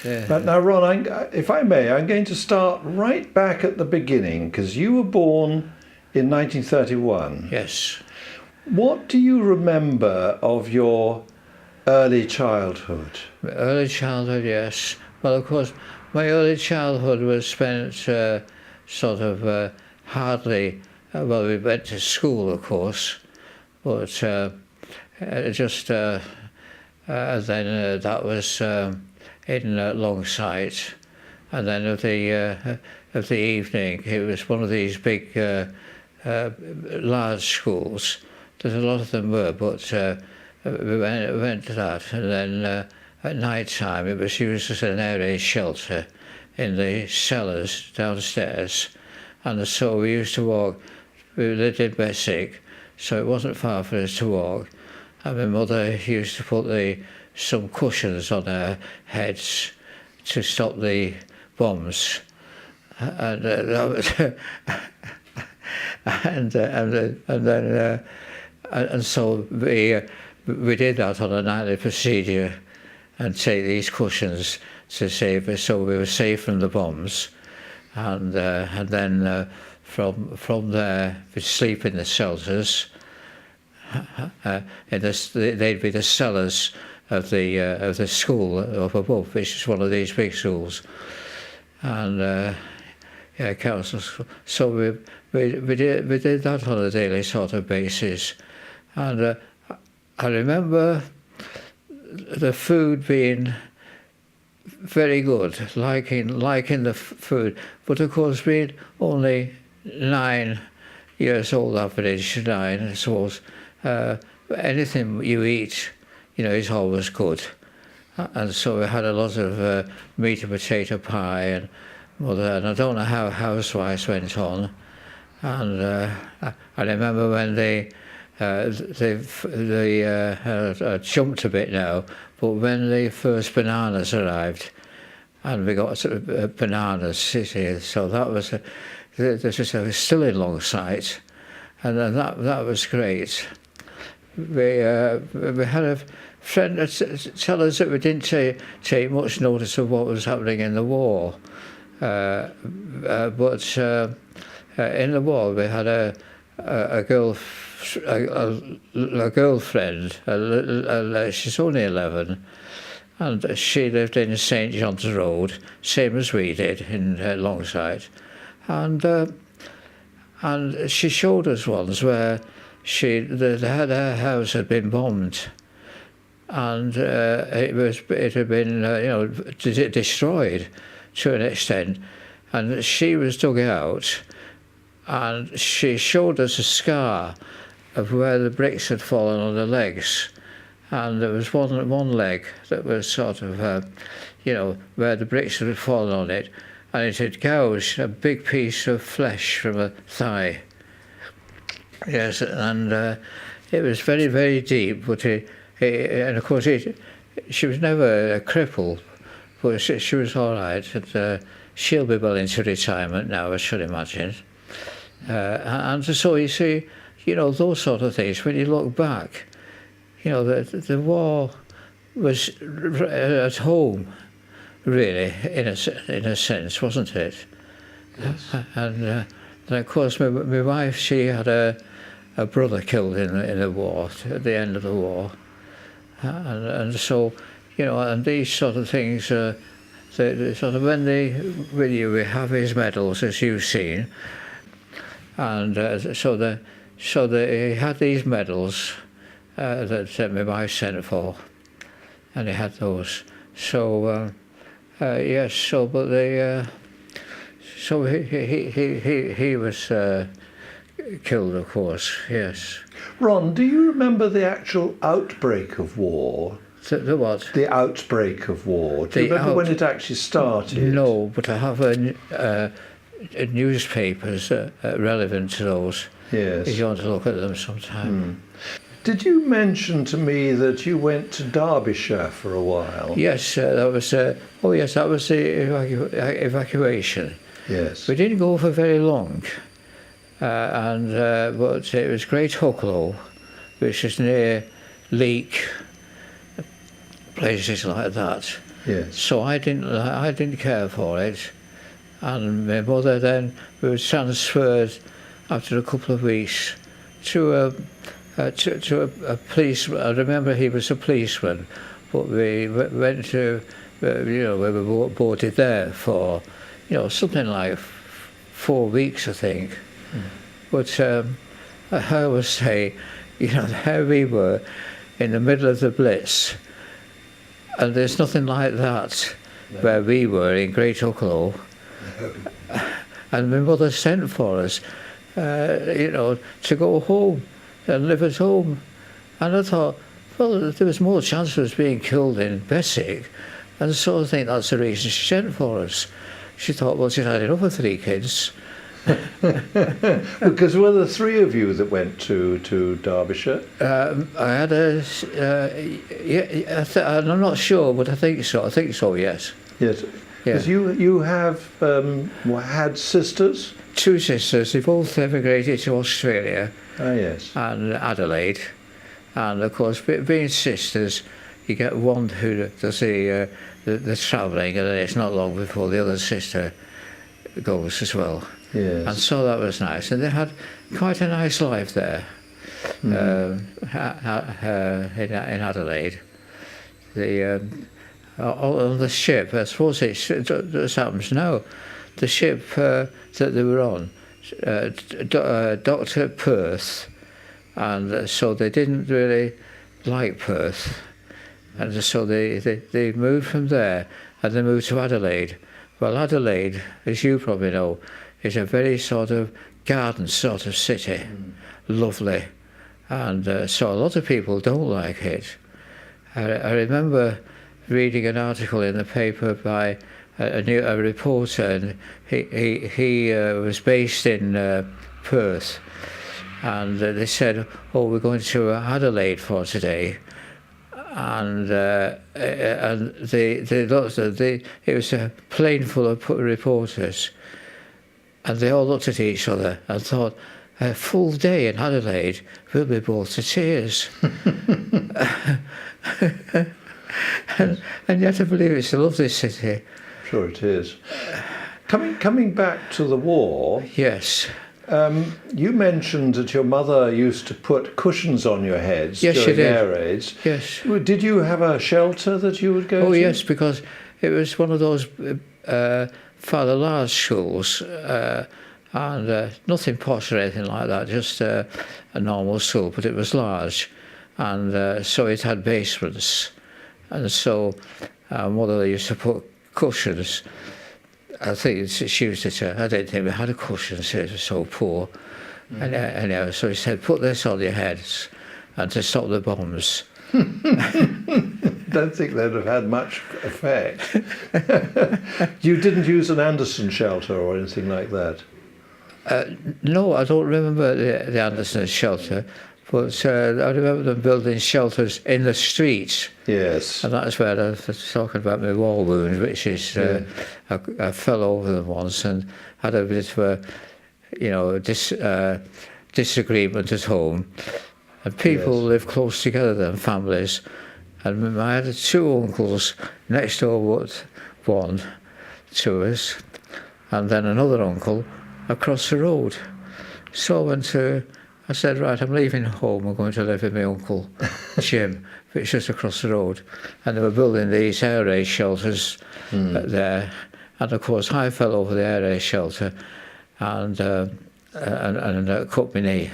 But now, Ron, if I may, I'm going to start right back at the beginning, because you were born in 1931. Yes. What do you remember of your early childhood? Early childhood, yes. Well, of course, my early childhood was spent hardly, well, we went to school, of course, but then that was in Longsight, and then of the evening, it was one of these big, large schools. There's a lot of them were, but we went to that, and then at night time it was used as an air raid shelter in the cellars downstairs, and so we used to walk. We lived in Bessick, so it wasn't far for us to walk, and my mother used to put some cushions on our heads to stop the bombs, and that was and so we did that on a nightly procedure, and take these cushions to save us, so we were safe from the bombs, and then from there we'd sleep in the shelters. They'd be the cellars of the school up above, which is one of these big schools, and council school. So we did that on a daily sort of basis, and I remember the food being very good, liking the food, but of course being only 9 years old, average 9, I suppose, anything you eat, is always good. And so we had a lot of meat and potato pie, and I don't know how housewives went on. And I remember when they jumped a bit now, but when the first bananas arrived, and we got bananas here, so that was still in Longsight, and then that was great. We had a friend tell us that we didn't take much notice of what was happening in the war, but in the war we had a girlfriend. She's only 11, and she lived in St John's Road, same as we did in Longsight, and she showed us once where her house had been bombed, and it had been destroyed to an extent, and she was dug out, and she showed us a scar of where the bricks had fallen on the legs, and there was one leg that was sort of where the bricks had fallen on it, and it had gouged a big piece of flesh from a thigh. Yes, and it was very, very deep, but and of course she was never a cripple, but she was all right, and she'll be well into retirement now, I should imagine. And so you see, those sort of things, when you look back, the war was at home, really, in a sense, wasn't it? Yes. And of course, my wife, she had a brother killed in the war, at the end of the war, and so, and these sort of things, they sort of we have his medals, as you've seen, and so he had these medals that my wife sent for, and he had those. So yes. So but so he was killed, of course. Yes. Ron, do you remember the actual outbreak of war? The what? The outbreak of war. Do you remember when it actually started? No, but I have newspapers relevant to those. Yes. If you want to look at them sometime. Did you mention to me that you went to Derbyshire for a while? Yes, that was. Yes, that was the evacuation. Yes. We didn't go for very long, but it was Great Hucklow, which is near Leek, places like that, Yes. So I didn't care for it, and my mother then was transferred after a couple of weeks to a policeman. I remember he was a policeman, but we went to, we were boarded there for, something like 4 weeks, I think. But I always say, there we were in the middle of the Blitz, and there's nothing like that where we were in Great Hucklow. And my mother sent for us, to go home and live at home. And I thought, well, there was more chance of us being killed in Bessick, and so I think that's the reason she sent for us. She thought, well, she'd had enough of 3 kids. Because were there 3 of you that went to Derbyshire? I had and I'm not sure, but I think so. Yes. Yes. Yeah. Because you have had sisters? 2 sisters. They both emigrated to Australia. Ah, yes. And Adelaide. And of course, being sisters, you get one who does the travelling, and then it's not long before the other sister goes as well. Yes. And so that was nice. And they had quite a nice life there in Adelaide. On the ship, I suppose it just happens now, the ship that they were on, Dr. Perth, and so they didn't really like Perth. And so they moved from there, and they moved to Adelaide. Well, Adelaide, as you probably know, is a very sort of garden sort of city, lovely, and so a lot of people don't like it. I remember reading an article in the paper by a reporter, and he was based in Perth, and they said, "Oh, we're going to Adelaide for today." And they looked at it was a plane full of reporters, and they all looked at each other and thought, a full day in Adelaide, we'll be bored to tears. and yet I believe it's a lovely city. Sure it is. Coming back to the war. Yes. You mentioned that your mother used to put cushions on your heads during air raids. Yes. Did you have a shelter that you would go to? Oh, yes, because it was one of those fairly large schools, and nothing posh or anything like that, just a normal school, but it was large, and so it had basements, and so mother used to put cushions. I think she used to say, I didn't think we had a cushion, so it was so poor. And anyhow, so he said, put this on your heads and to stop the bombs. Don't think they'd have had much effect. You didn't use an Anderson shelter or anything like that? No, I don't remember the Anderson shelter, but I remember them building shelters in the streets. Yes. And that's where I was talking about my war wound, which is I fell over them once and had a bit of a disagreement at home. And people live close together than families. And I had 2 uncles next door, one to us, and then another uncle across the road. So I said, right, I'm leaving home, I'm going to live with my uncle Jim, which is just across the road. And they were building these air raid shelters there. And of course, I fell over the air raid shelter and cut my knee.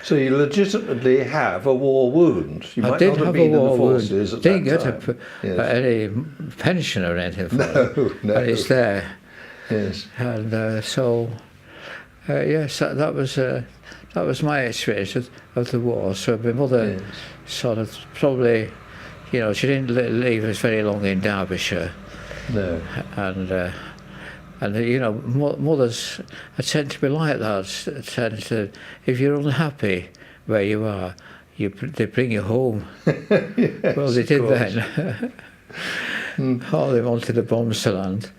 So you legitimately have a war wound. You might did not have have been a war in the forces wound. at Didn't that get time. any pension or anything for it. No. And it's there. Yes. And yes, that was my experience of the war. So my mother sort of probably, she didn't leave us very long in Derbyshire. No. And mothers tend to be like that. If you're unhappy where you are, they bring you home. Yes, well, they did then. Oh, they wanted the bombs to land.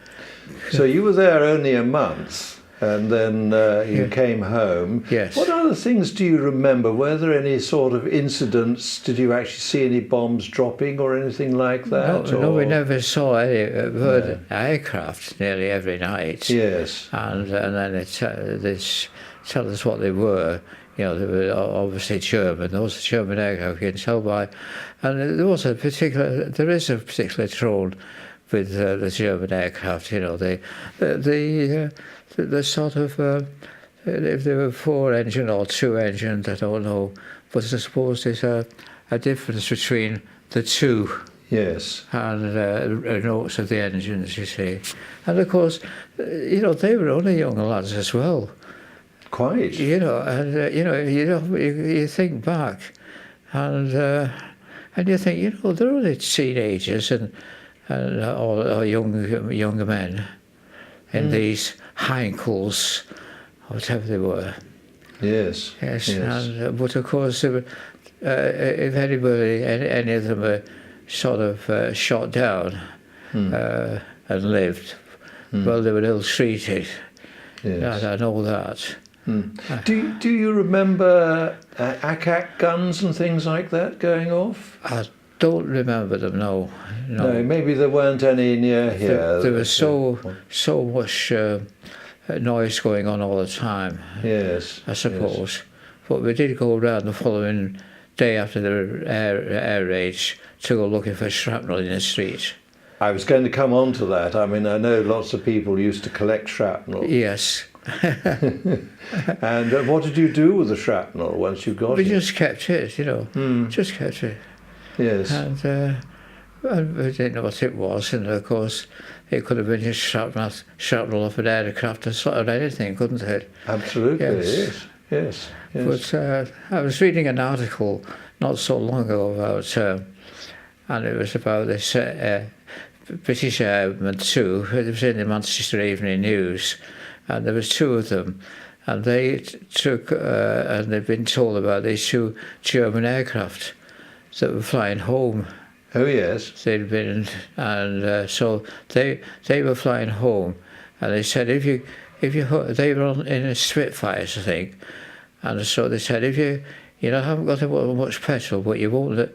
So you were there only a month. and then you came home. Yes. What other things do you remember? Were there any sort of incidents? Did you actually see any bombs dropping or anything like that? No, we never saw any aircraft nearly every night. Yes. And then they tell us what they were. You know, they were obviously German. Those German aircraft you can tell by. And there is a particular tone with the German aircraft. You know, the sort of if they were 4-engine or 2-engine, I don't know. But I suppose there's a difference between the two. Yes. And notes of the engines, you see. And of course, you know, they were only young lads as well. Quite. You know, and you think back, and you think, you know, they're only teenagers or younger men in these Ancoats, whatever they were. Yes. Yes. And, but of course, they were, if any of them were sort of shot down and lived, well, they were ill-treated. Yes. I know that. Do you remember Ancoats guns and things like that going off? I don't remember them. No. No, maybe there weren't any near here. There was so much noise going on all the time. Yes, I suppose. Yes. But we did go around the following day after the air raids to go looking for shrapnel in the street. I was going to come on to that. I mean, I know lots of people used to collect shrapnel. Yes. And what did you do with the shrapnel once you got it? We just kept it, you know. Just kept it. Yes. And we didn't know what it was, and of course it could have been just shrapnel off an aircraft or anything, couldn't it? Absolutely, yes. But I was reading an article not so long ago about, and it was about this British Airmen too. It was in the Manchester Evening News, and there was two of them, and they took, and they'd been told about these two German aircraft that were flying home. Oh yes. They'd been, and so they were flying home, and they said if you they were in a Spitfires, I think, and so they said if you haven't got much petrol, but you won't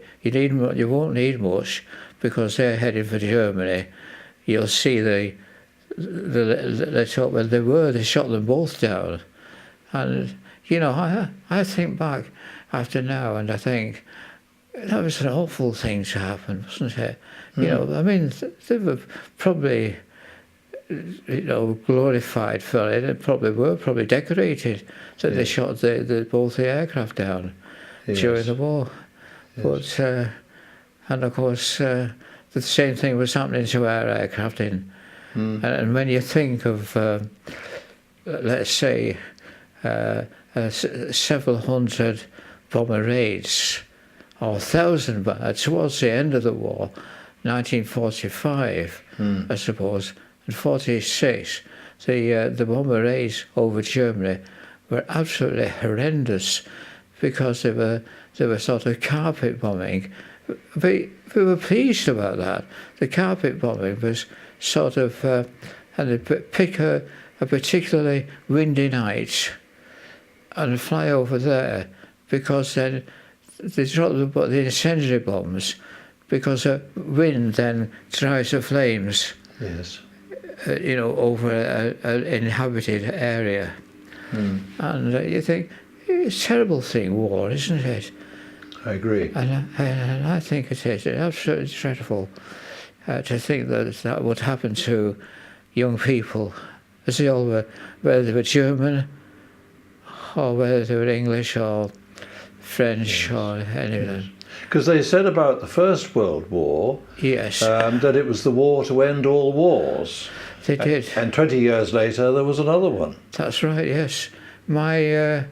need much because they're heading for Germany. You'll see they shot them both down, and you know I think back after now, and I think that was an awful thing to happen, wasn't it? You know, I mean, they were probably, glorified for it, and probably decorated that they shot both the aircraft down during the war. Yes. But and of course, the same thing was happening to our aircraft and when you think of, let's say, several hundred bomber raids, or 1,000 towards the end of the war, 1945, I suppose, and 46, the bomber raids over Germany were absolutely horrendous because they were sort of carpet bombing. We were pleased about that. The carpet bombing was sort of, and they'd pick a particularly windy night and fly over there, because then they drop the incendiary bombs, because the wind then drives the flames. Yes. Over an inhabited area. And you think, it's a terrible thing, war, isn't it? I agree. And I think it is. It's absolutely dreadful to think that would happen to young people, as they all were, whether they were German or whether they were English or French or anything. Because they said about the First World War that it was the war to end all wars. They did. And 20 years later, there was another one. That's right, yes. I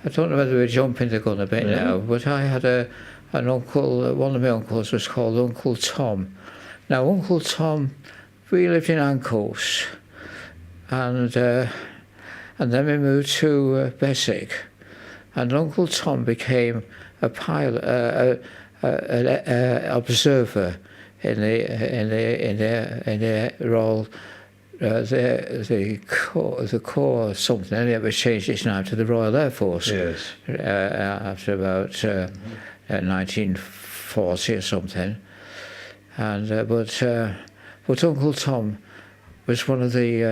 don't know whether we're jumping the gun a bit now, but I had an uncle, one of my uncles was called Uncle Tom. Now, Uncle Tom, we lived in Ancoats, and then we moved to Bessick, and Uncle Tom became a pilot, an observer in the Royal the Corps something, and it was changed its name to the Royal Air Force. Yes. After about 1940 or something, and but Uncle Tom was one of the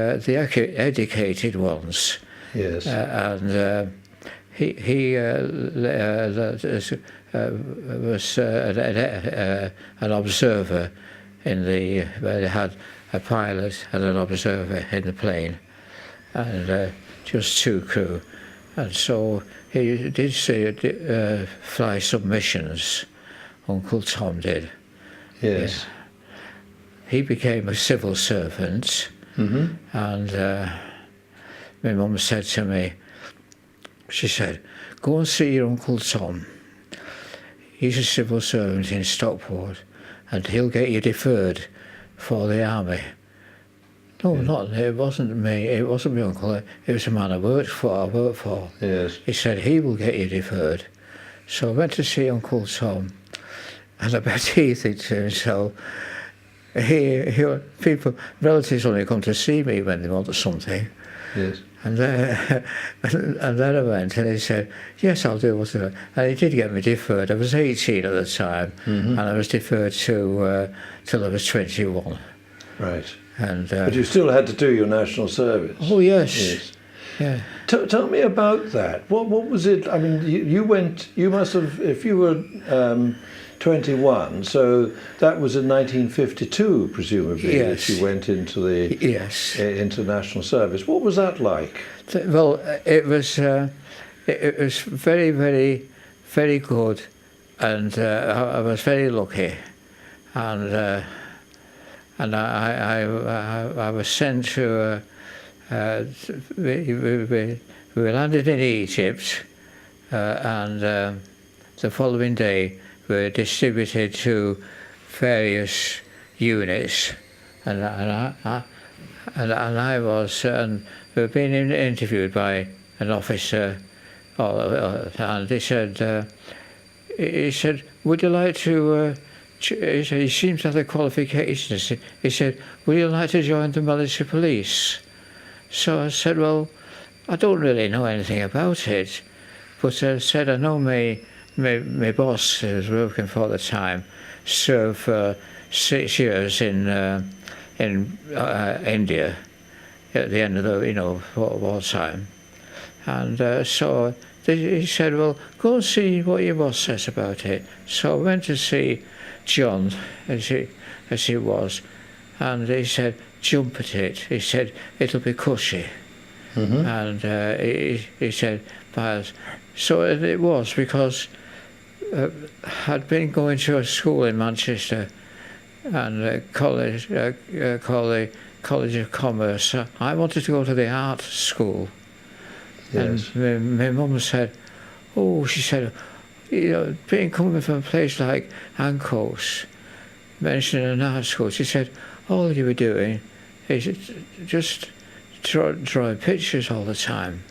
educated ones. Yes. And he was an observer in where they had a pilot and an observer in the plane, and just two crew. And so he did fly some missions, Uncle Tom did. Yes. Yeah. He became a civil servant, and my mum said to me, she said, go and see your Uncle Tom. He's a civil servant in Stockport, and he'll get you deferred for the army. No, it wasn't me. It wasn't my uncle. It was a man I worked for. Yes. He said, he will get you deferred. So I went to see Uncle Tom, and I bet he thinks to himself, relatives only come to see me when they want something. Yes. And then I went, and he said, yes, I'll do whatever. And he did get me deferred. I was 18 at the time, and I was deferred till I was 21. Right. And but you still had to do your national service. Oh, yes. Yes. Yeah. Tell me about that. What was it? I mean, you must have, if you were 21, so that was in 1952, presumably, Yes. that you went into the Yes. international service. What was that like? Well, it was very, very, very good, and I was very lucky, and I was sent to. We landed in Egypt, and the following day we were distributed to various units, and I was, and we were being interviewed by an officer, and he said, would you like to? He said, he seems to have the qualifications. He said, would you like to join the military police? So I said, well, I don't really know anything about it, but I said, I know my boss, who was working for at the time, served 6 years in India at the end of the wartime, and so he said, well, go and see what your boss says about it. So I went to see John as he was, and he said, jump at it. He said, it'll be cushy. And he said, so it was, because I'd been going to a school in Manchester, and college called the College of Commerce. I wanted to go to the art school. Yes. And my mum said, oh, she said, being coming from a place like Ancoats, mentioning an art school, she said, all you were doing is just drawing pictures all the time.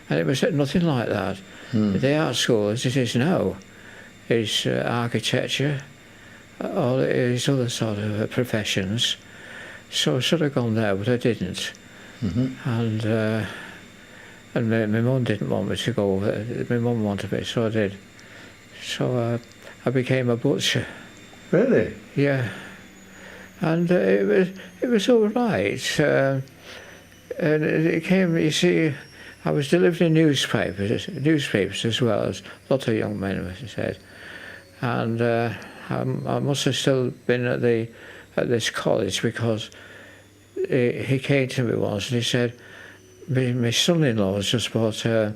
And it was nothing like that. The art school, as it is now, is architecture, all these other sort of professions. So I should have gone there, but I didn't. And my mum didn't want me to go. My mum wanted me, so I did. So I became a butcher. Really? Yeah. And it was all right. And it came, you see, I was delivering newspapers as well, as a lot of young men said. And I must have still been at this college, because he came to me once and he said, my son-in-law's just bought a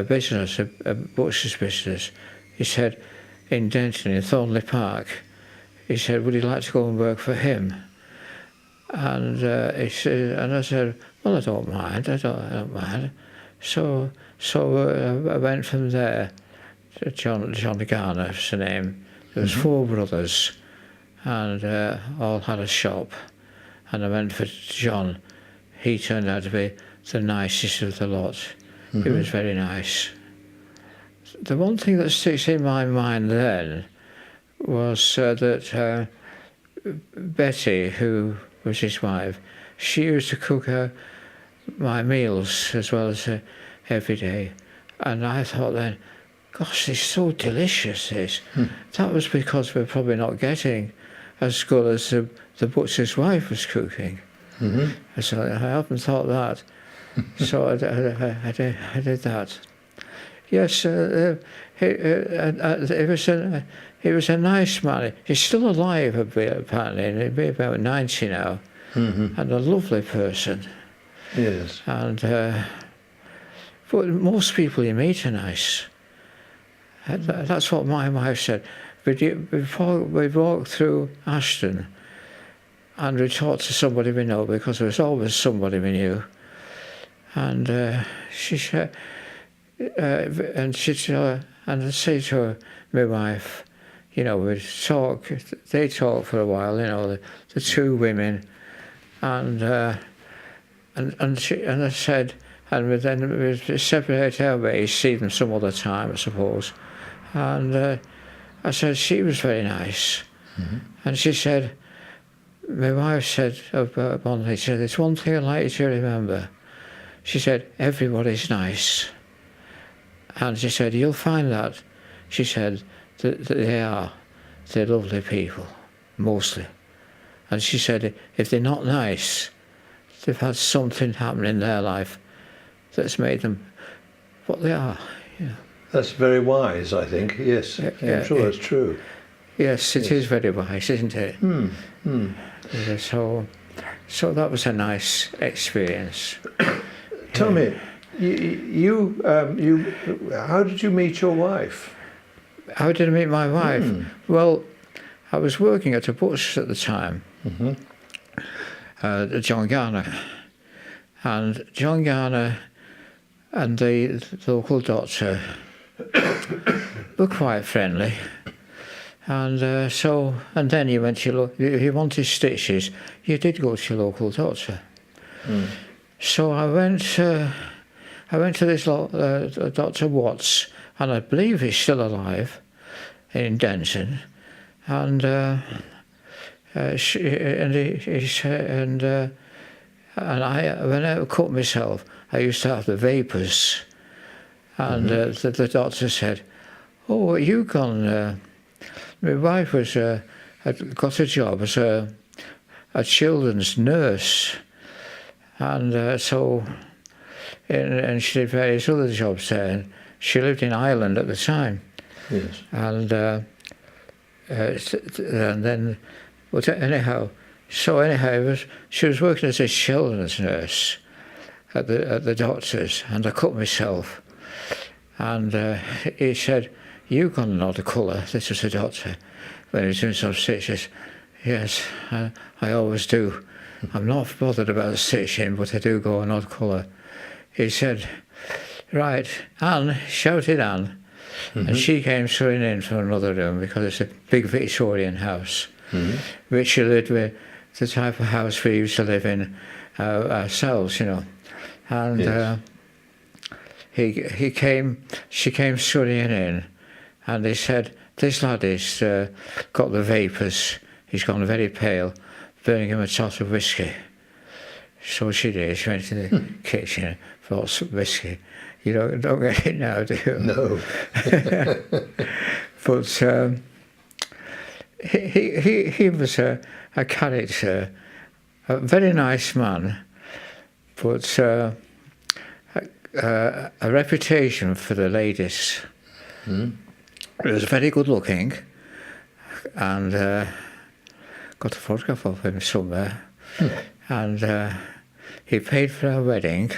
business, a butcher's business. He said, in Denton, in Thornley Park. He said, would you like to go and work for him? And he said, and I said, well, I don't mind. I don't mind. So I went from there to John Garner's name. There was 4 brothers, and all had a shop. And I went for John. He turned out to be the nicest of the lot. He was very nice. The one thing that sticks in my mind then was that Betty, who was his wife, she used to cook my meals as well as every day. And I thought then, gosh, it's so delicious, this. That was because we're probably not getting as good as the butcher's wife was cooking. So I haven't thought that. So I did that. Yes, he was a nice man. He's still alive a bit, apparently, and he'd be about 90 now. And a lovely person. Yes. And but most people you meet are nice. That's what my wife said. Before we walked through Ashton, and we talked to somebody we know, because there was always somebody we knew. And she said, and I'd say to her, my wife, you know, we'd talk. They talked for a while, you know, the two women, and I said, and then we'd separate our ways, see them some other time, I suppose. And I said she was very nice, and she said, my wife said one day, she said, "There's one thing I'd like you to remember." She said, "Everybody's nice." And she said, "You'll find that." She said, that they're lovely people, mostly. And she said, if they're not nice, they've had something happen in their life that's made them what they are. You know. That's very wise, I think. Yes, I'm sure that's true. Yes, it is very wise, isn't it? Yeah, so that was a nice experience. Tell me, you how did you meet your wife? How did I meet my wife? Well, I was working at a butcher's at the time, John Garner. And John Garner and the local doctor were quite friendly. And and then you went to if you wanted stitches, you did go to your local doctor. So I went to this Dr. Watts, and I believe he's still alive in Denton. And I when I cut myself, I used to have the vapours, and the doctor said, "Oh, are you gone?" My wife had got a job as a children's nurse, and and she did various other jobs there. And she lived in Ireland at the time. Yes. And then, but anyhow, she was working as a children's nurse at the doctor's, and I cut myself. And he said, "You got another colour." This was the doctor when he was doing some stitches. "Yes, I always do. I'm not bothered about stitching, but I do go an odd colour." He said, "Right, Anne," shouted Anne, and she came straight in from another room, because it's a big Victorian house, which she lived with, the type of house we used to live in ourselves, you know. And yes. She came strutting in, and they said, "This lad has got the vapours. He's gone very pale. Burning him a tot of whiskey." So she did. She went to the kitchen, brought some whiskey. You don't get it now, do you? No. But he was a character, a very nice man, but a reputation for the ladies. He was very good looking, and got a photograph of him somewhere. And he paid for our wedding,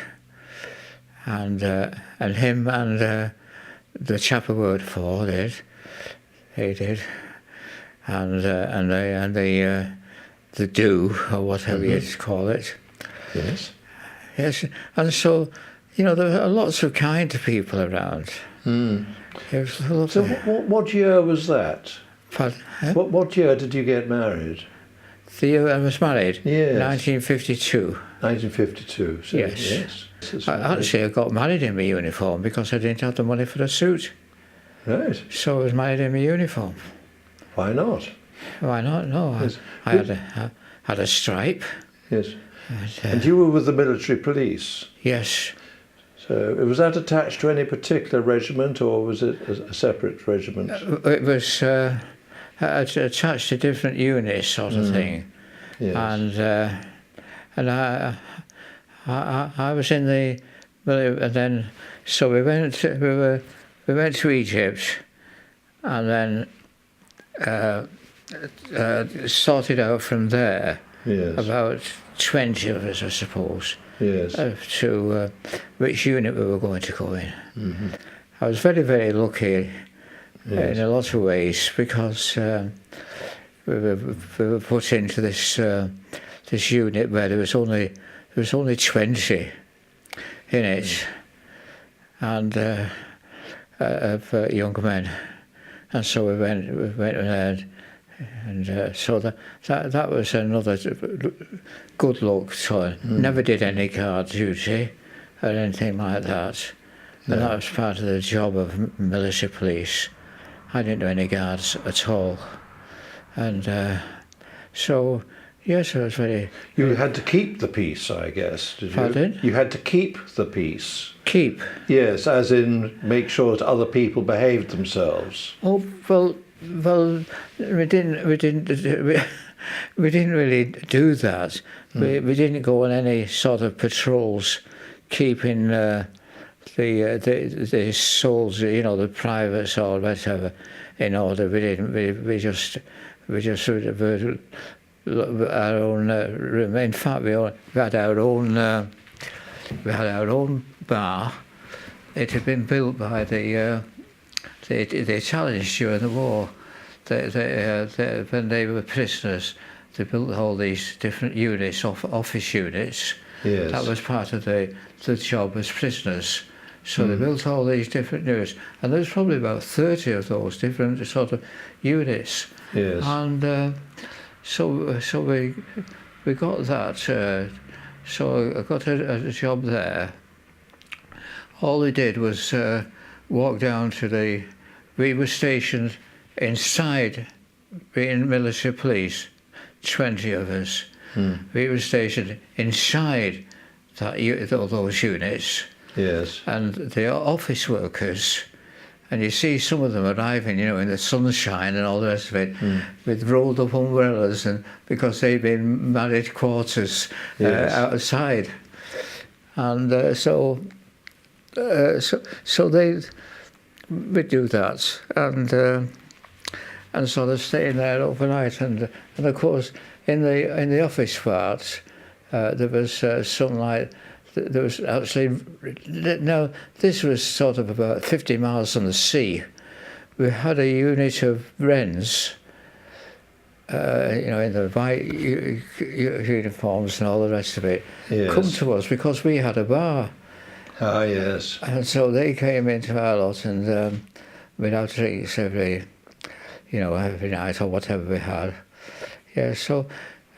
and him and the chap I worked for did, and the do, or whatever you call it. Yes. Yes, and so, you know, there were lots of kind people around. It was lovely. So what year was that? Pardon? Huh? What year did you get married? The year I was married? Yes. 1952. 1952. So, yes. Actually, I got married in my uniform because I didn't have the money for a suit. Right. So I was married in my uniform. Why not? Why not? No, Yes. I had a stripe. Yes. And you were with the military police. Yes. So was that attached to any particular regiment, or was it a separate regiment? It was attached to different units, sort of thing. Yes. And I was in the, and then so we went to Egypt, and then sorted out from there. Yes. About 20 of us, I suppose. Yes. To which unit we were going to go in. Mm-hmm. I was very, very lucky Yes. in a lot of ways because we were put into this this unit where there was only 20 in it, and of young men, and so we went there. And so that was another good luck. So never did any guard duty or anything like that. And that was part of the job of military police. I didn't do any guards at all. And so, yes, I was very... You had to keep the peace, I guess, did you? Pardon? You had to keep the peace. Keep? Yes, as in make sure that other people behaved themselves. Oh, well, we didn't really do that. We didn't go on any sort of patrols, keeping the soldiers, the privates or whatever, in order. We didn't. We just sort of our own room. In fact, we had our own. We had our own bar. It had been built by the Italians during the war. When they were prisoners, they built all these different units, office units. Yes. That was part of the job as prisoners. So they built all these different units, and there's probably about 30 of those different sort of units. Yes. And so we got that. So I got a job there. All we did was walk down to we were stationed inside, being military police, 20 of us. We were stationed inside those units. Yes. And the office workers, and you see some of them arriving, in the sunshine and all the rest of it, with rolled up umbrellas, and because they'd been married quarters outside. And so we'd do that, and sort of staying there overnight, and of course in the office part there was there was actually, no, this was sort of about 50 miles from the sea. We had a unit of wrens, in the white uniforms and all the rest of it, come to us because we had a bar. Ah, yes. And so they came into our lot, and we'd have drinks every night or whatever we had. Yeah, so,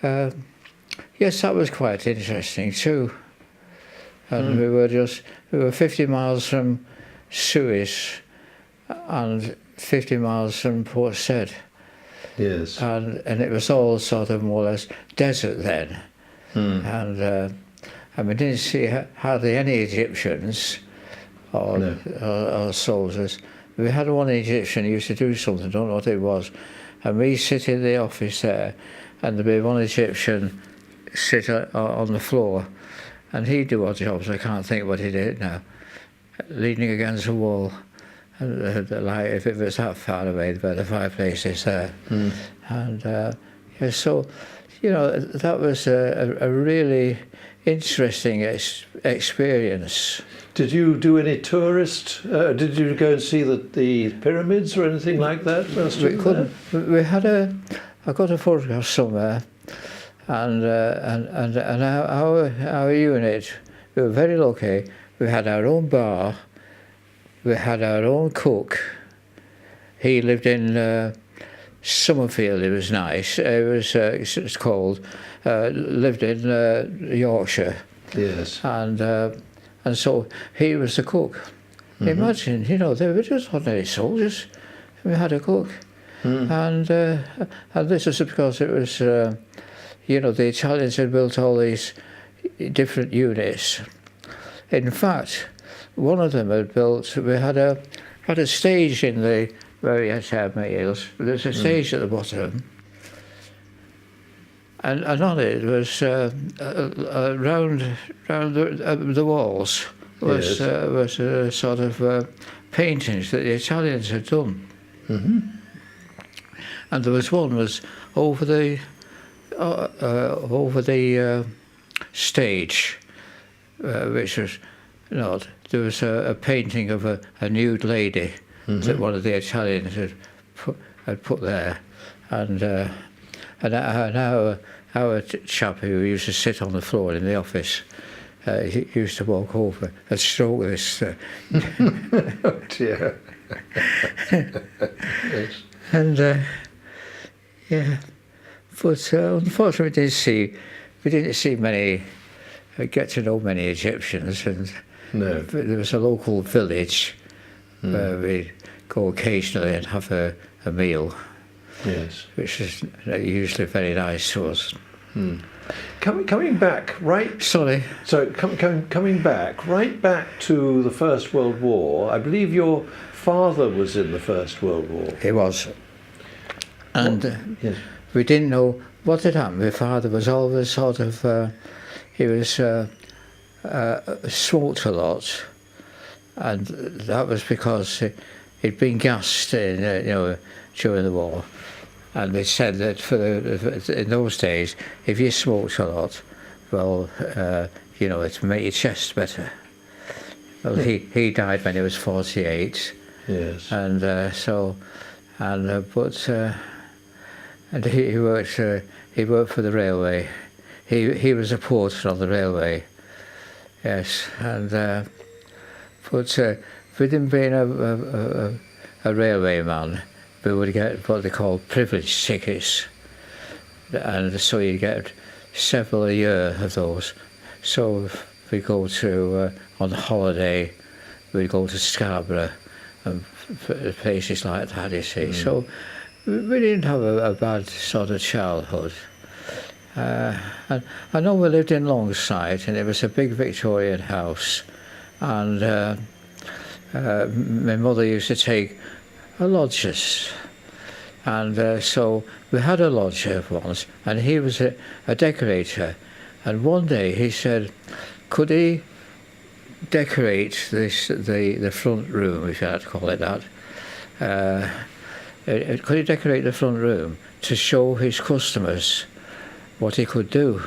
yes, that was quite interesting too. And we were 50 miles from Suez and 50 miles from Port Said. Yes. And it was all sort of more or less desert then. And we didn't see hardly any Egyptians or soldiers. We had one Egyptian who used to do something, don't know what it was, and we sit in the office there, and there'd be one Egyptian sit on the floor, and he'd do odd jobs. I can't think what he did now. Leaning against a wall, like if it was that far away, where the fireplace is there. And so, that was a really interesting experience. Did you do any tourist? Did you go and see the pyramids or anything like that? We couldn't. We had I got a photograph somewhere. And our unit, we were very lucky. We had our own bar, we had our own cook. He lived in Summerfield. It was nice. It was it's cold. Lived in Yorkshire. Yes. And so he was the cook. Imagine, they were just ordinary soldiers. We had a cook, and this was because it was. The Italians had built all these different units. In fact, one of them had built. We had a stage in the very meals. There's a stage at the bottom, and on it was round the walls was a sort of paintings that the Italians had done. Mm-hmm. And there was one was over the stage, which was there was a painting of a nude lady that one of the Italians had put there, and our chap who used to sit on the floor in the office, he used to walk over and stroke this. Oh dear. Yes. And yeah, but unfortunately we didn't see many, get to know many Egyptians, and No. there was a local village where we'd go occasionally and have a meal, Yes. which is usually very nice to us. Coming back, right? Sorry. So coming back, right back to the First World War. I believe your father was in the First World War. He was. And Yes. we didn't know what had happened. My father was always sort of, he was smoked a lot, and that was because he'd been gassed in, during the war. And they said that in those days, if you smoked a lot, well, it'd make your chest better. Well, he died when he was 48. Yes. And and he worked for the railway. He was a porter on the railway. Yes, and but with him being a railway man, we would get what they call privilege tickets, and so you get several a year of those. So if we go to on holiday, we go to Scarborough and places like that, you see. So we didn't have a bad sort of childhood. And I know we lived in Longside, and it was a big Victorian house, and my mother used to take lodgers, and so we had a lodger once, and he was a decorator, and one day he said, could he decorate the front room, if you had to call it that, could he decorate the front room to show his customers what he could do?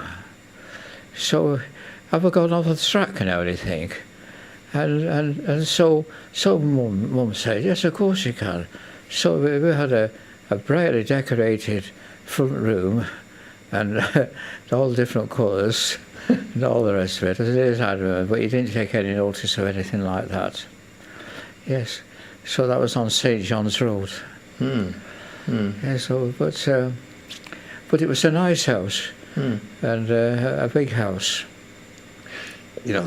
So have I gone off the track now, do you think? And so Mum said, yes, of course you can. So we had a brightly decorated front room, and all different colours and all the rest of it, as it is, I remember, but you didn't take any notice of anything like that. Yes, so that was on St John's Road. Yeah, so, but it was a nice house, and a big house. There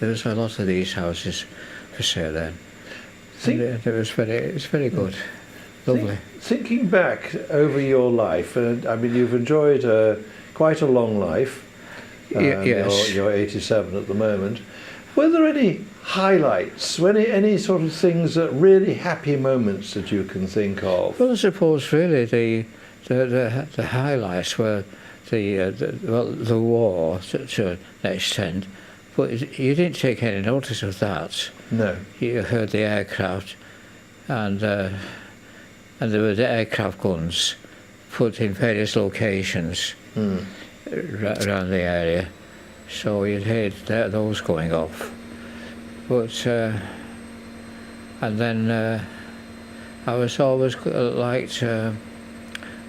was a lot of these houses for sale then. It's very good, lovely. Thinking back over your life, I mean, you've enjoyed quite a long life. Yes. You're 87 at the moment. Were there any highlights, any sort of things, that really happy moments that you can think of? Well, I suppose really the highlights were the war to an extent, but you didn't take any notice of that. No. You heard the aircraft, and there were the aircraft guns put in various locations around the area, so you'd heard those going off. But and then I was always liked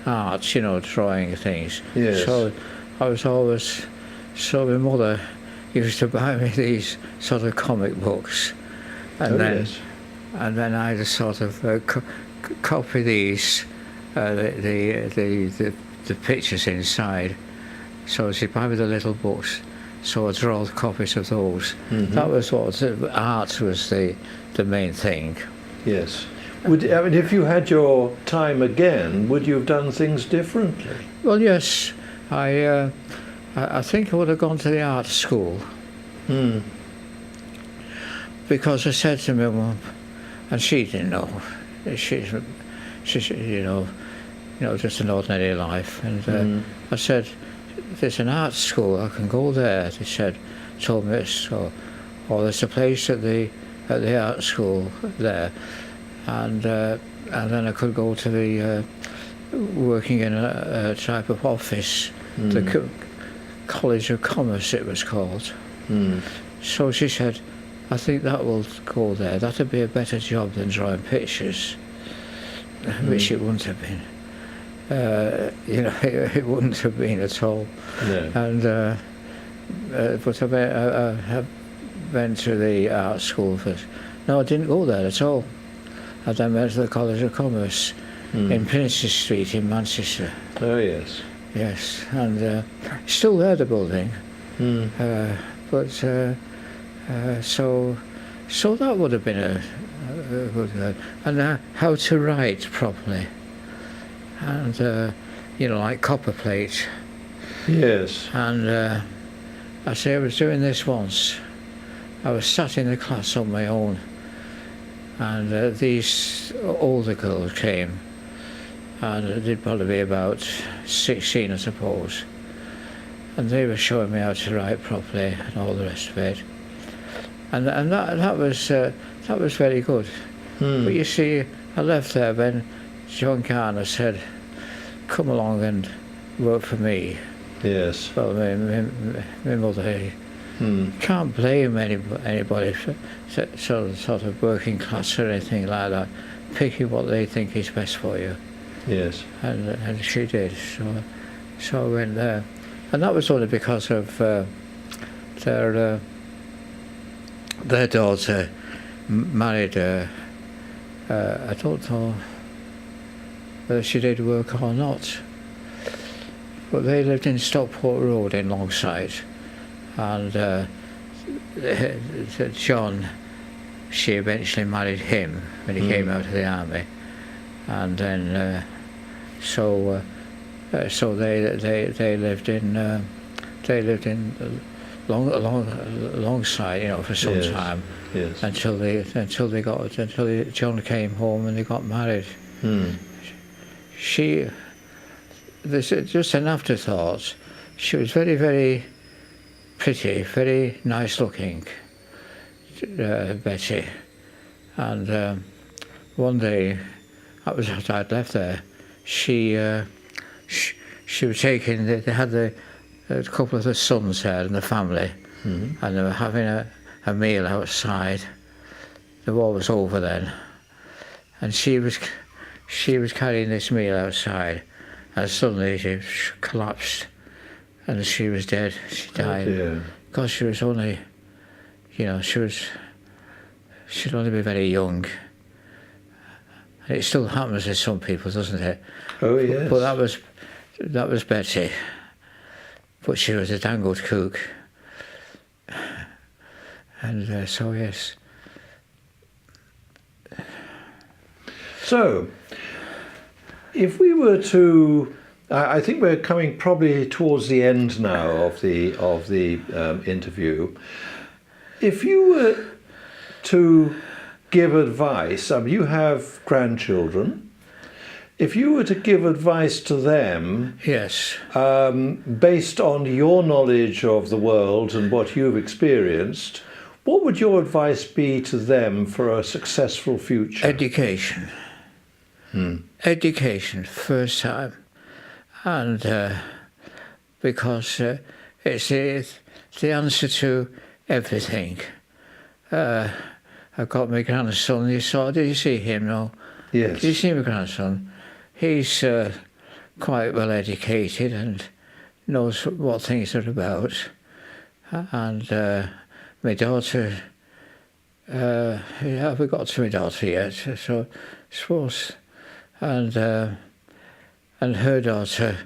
art, drawing things. Yes. So I was always, my mother used to buy me these sort of comic books, and then I'd sort of copy these, the pictures inside. So she'd buy me the little books, so I'd draw copies of those. That was what art was the main thing. Yes. If you had your time again, would you have done things differently? Well, yes. I I think I would have gone to the art school. Because I said to my mum, and she didn't know, she's just an ordinary life. And I said, there's an art school, I can go there. They told me so. Or there's a place at the art school there, and then I could go to the working in a type of office, the College of Commerce it was called. So she said, I think that will go there. That'd be a better job than drawing pictures, which it wouldn't have been. It wouldn't have been at all. No. And but I went to the art school first. No, I didn't go there at all. I then went to the College of Commerce in Princess Street in Manchester. Oh yes. Yes, and still there, the building. But so that would have been a good. And how to write properly, and like copperplate. Yes. And I say I was doing this once. I was sat in the class on my own, and these older girls came, and they'd probably be about 16, I suppose, and they were showing me how to write properly and all the rest of it, and that was very good. But you see, I left there when John Garner said, "Come along and work for me." Yes. Well, my mother. Can't blame anybody for sort of working class or anything like that, picking what they think is best for you. Yes. And she did. So I went there, and that was only because of their daughter married. I don't know whether she did work or not, but they lived in Stockport Road in Longside. And John, she eventually married him when he came out of the army, and then so they lived in Longside, for some time. Yes. Until John came home and they got married. This is just an afterthought. She was very, very pretty, very nice looking, Betty. And one day, that was after I'd left there, she was taking, they had a couple of the sons there in the family, and they were having a meal outside. The war was over then, and she was carrying this meal outside, and suddenly she collapsed. And she was dead. She died. Oh, because she was only, she'd only be very young. And it still happens to some people, doesn't it? Oh yes. But that was Betty. But she was a dang good cook. And so yes. So, if we were to, I think we're coming probably towards the end now of the interview. If you were to give advice, you have grandchildren. If you were to give advice to them, yes, based on your knowledge of the world and what you've experienced, what would your advice be to them for a successful future? Education. Education, first time. And because it's the answer to everything. I've got my grandson. Did you see him? No. Yes. Did you see my grandson? He's quite well educated and knows what things are about. And my daughter, have we got to my daughter yet? So I suppose, and her daughter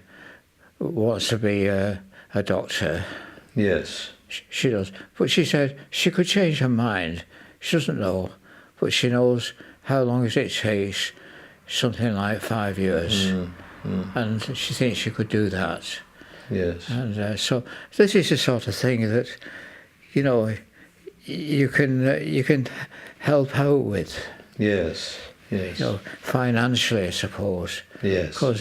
wants to be a doctor. Yes. She does. But she said she could change her mind. She doesn't know, but she knows how long it takes, something like 5 years. And she thinks she could do that. Yes. And so this is the sort of thing that, you know, you can help out with. Yes. Yes. You know, financially, I suppose. Yes. Because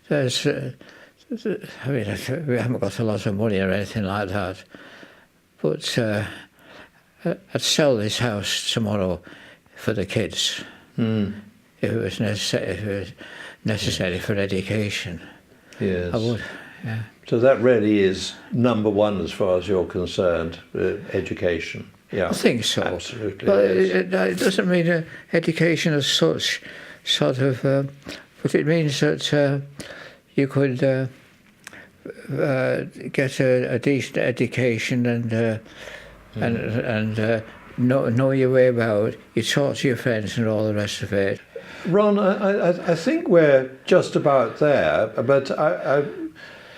there's, I mean, we haven't got a lot of money or anything like that, but I'd sell this house tomorrow for the kids if it was necessary for education. Yes. I would. Yeah. So that really is number one as far as you're concerned, education. Yeah. I think so. Absolutely. But Yes. it doesn't mean education as such, sort of, but it means that you could get a decent education and know your way about. You talk to your friends and all the rest of it. Ron, I think we're just about there, but I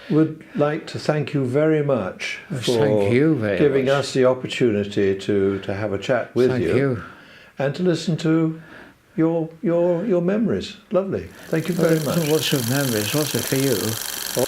would like to thank you very much for Thank you very giving much. us the opportunity to have a chat with Thank you. and to listen to your memories. Lovely. Thank you very much. Lots of memories. Lots of for you.